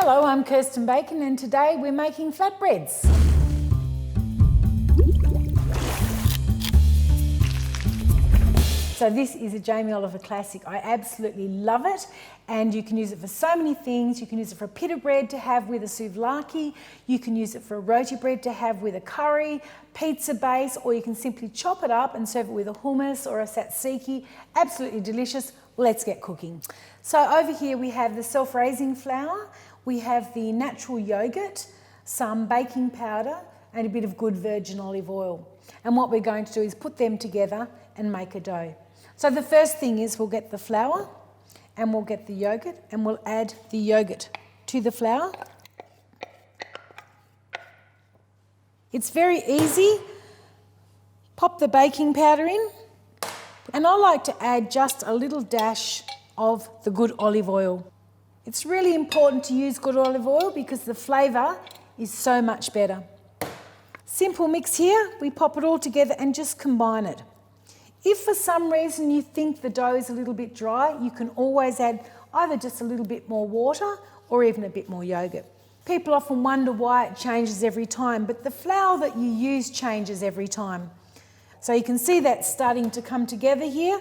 Hello, I'm Kirsten Bacon and today we're making flatbreads. So this is a Jamie Oliver classic. I absolutely love it, and you can use it for so many things. You can use it for a pita bread to have with a souvlaki. You can use it for a roti bread to have with a curry, pizza base, or you can simply chop it up and serve it with a hummus or a tzatziki. Absolutely delicious. Let's get cooking. So over here we have the self-raising flour, we have the natural yogurt, some baking powder, and a bit of good virgin olive oil. And what we're going to do is put them together and make a dough. So the first thing is we'll get the flour and we'll get the yogurt and we'll add the yogurt to the flour. It's very easy. Pop the baking powder in, and I like to add just a little dash of the good olive oil. It's really important to use good olive oil because the flavour is so much better. Simple mix here, we pop it all together and just combine it. If for some reason you think the dough is a little bit dry, you can always add either just a little bit more water or even a bit more yogurt. People often wonder why it changes every time, but the flour that you use changes every time. So you can see that starting to come together here.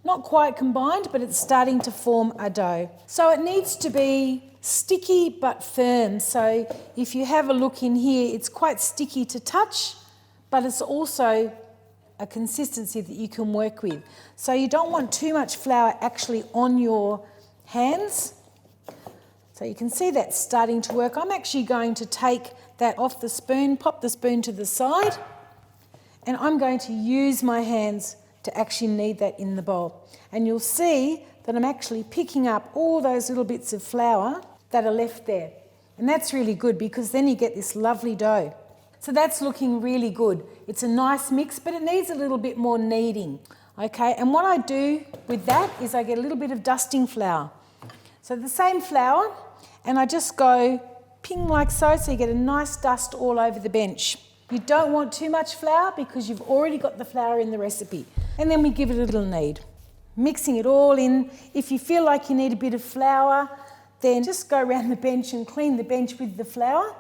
Not quite combined, but it's starting to form a dough. So it needs to be sticky but firm. So if you have a look in here, it's quite sticky to touch, but it's also a consistency that you can work with. So you don't want too much flour actually on your hands. So you can see that's starting to work. I'm actually going to take that off the spoon, pop the spoon to the side, and I'm going to use my hands to actually knead that in the bowl. And you'll see that I'm actually picking up all those little bits of flour that are left there. And that's really good because then you get this lovely dough. So that's looking really good. It's a nice mix, but it needs a little bit more kneading. Okay, and what I do with that is I get a little bit of dusting flour. So the same flour, and I just go ping like so you get a nice dust all over the bench. You don't want too much flour because you've already got the flour in the recipe. And then we give it a little knead. Mixing it all in. If you feel like you need a bit of flour, then just go around the bench and clean the bench with the flour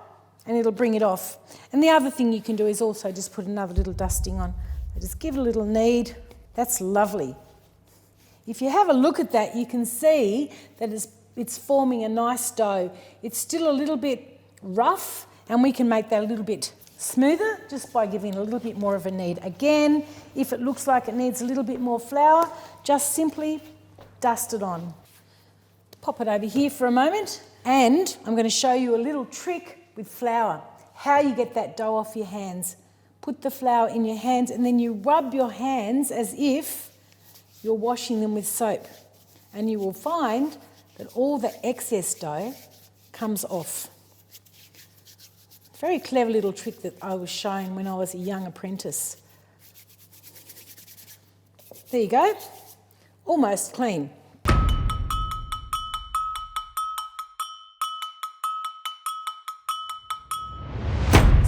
and it'll bring it off. And the other thing you can do is also just put another little dusting on. So just give it a little knead. That's lovely. If you have a look at that, you can see that it's forming a nice dough. It's still a little bit rough, and we can make that a little bit smoother just by giving it a little bit more of a knead. Again, if it looks like it needs a little bit more flour, just simply dust it on. Pop it over here for a moment, and I'm going to show you a little trick with flour, how you get that dough off your hands. Put the flour in your hands and then you rub your hands as if you're washing them with soap, and you will find that all the excess dough comes off. Very clever little trick that I was shown when I was a young apprentice. There you go, almost clean.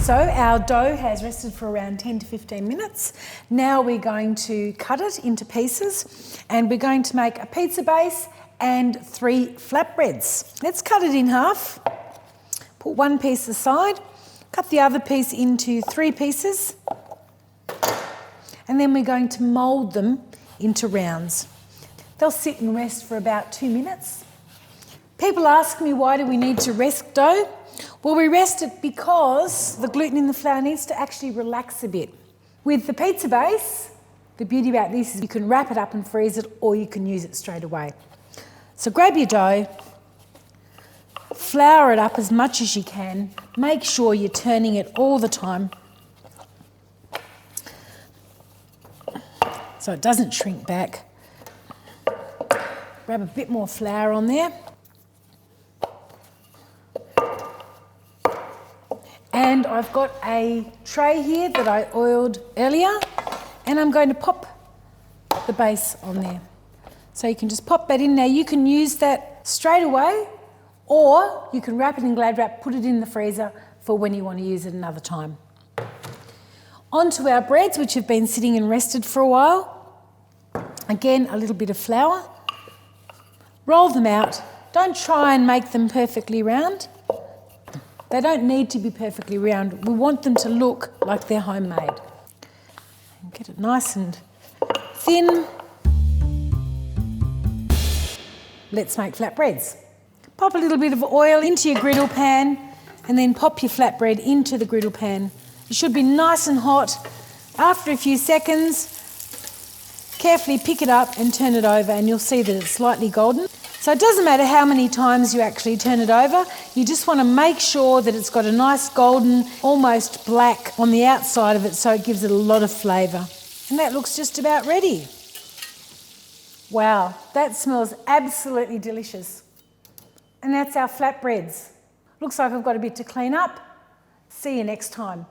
So our dough has rested for around 10 to 15 minutes. Now we're going to cut it into pieces and we're going to make a pizza base and 3 flatbreads. Let's cut it in half. Put one piece aside, cut the other piece into 3 pieces, and then we're going to mould them into rounds. They'll sit and rest for about 2 minutes. People ask me, why do we need to rest dough? Well, we rest it because the gluten in the flour needs to actually relax a bit. With the pizza base, the beauty about this is you can wrap it up and freeze it, or you can use it straight away. So grab your dough, flour it up as much as you can. Make sure you're turning it all the time so it doesn't shrink back. Grab a bit more flour on there. And I've got a tray here that I oiled earlier, and I'm going to pop the base on there. So you can just pop that in. Now you can use that straight away, or you can wrap it in Glad Wrap, put it in the freezer for when you want to use it another time. Onto our breads, which have been sitting and rested for a while. Again, a little bit of flour. Roll them out Don't try and make them perfectly round. They don't need to be perfectly round. We want them to look like they're homemade. And get it nice and thin. Let's make flatbreads. Pop a little bit of oil into your griddle pan and then pop your flatbread into the griddle pan. It should be nice and hot. After a few seconds, carefully pick it up and turn it over and you'll see that it's slightly golden. So it doesn't matter how many times you actually turn it over, you just want to make sure that it's got a nice golden, almost black on the outside of it so it gives it a lot of flavour. And that looks just about ready. Wow, that smells absolutely delicious. And that's our flatbreads. Looks like I've got a bit to clean up. See you next time.